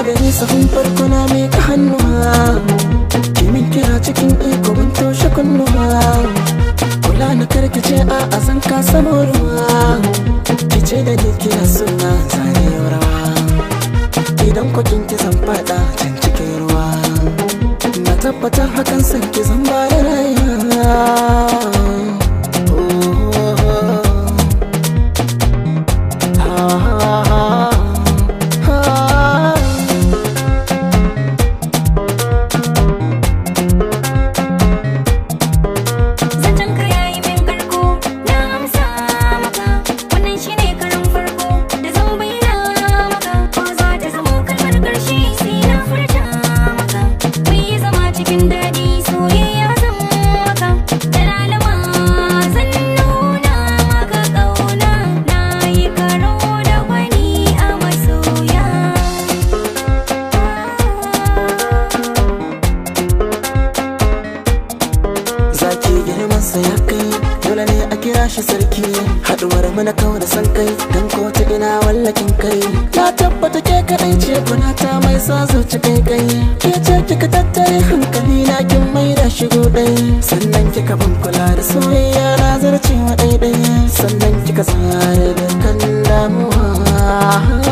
da ni sahun farko na miƙa hannuwa, kimin kira cikin iko ban toshe kunnuwa. Kula na karkace a zan kasa moruwa, kice da ni kira suna zane rawa. Idan kwakin ki zan fada can cikin ruwa, na tabbatar hakan san ki zan bayar rayuwa. Girmansa ya kai dole ne a kira shi sarki, haduwar mu na kawo da san kai dan ko ta ina wallakin kai. Na tabbata ke kadai ce kuna ta mai sa zuci kai kai, ke ce kika tattare hankali na kin mai da shigo dai. Sannan kika ban kula da soyayya na zarce wa daidai, sannan kika tsare da kan damuwa.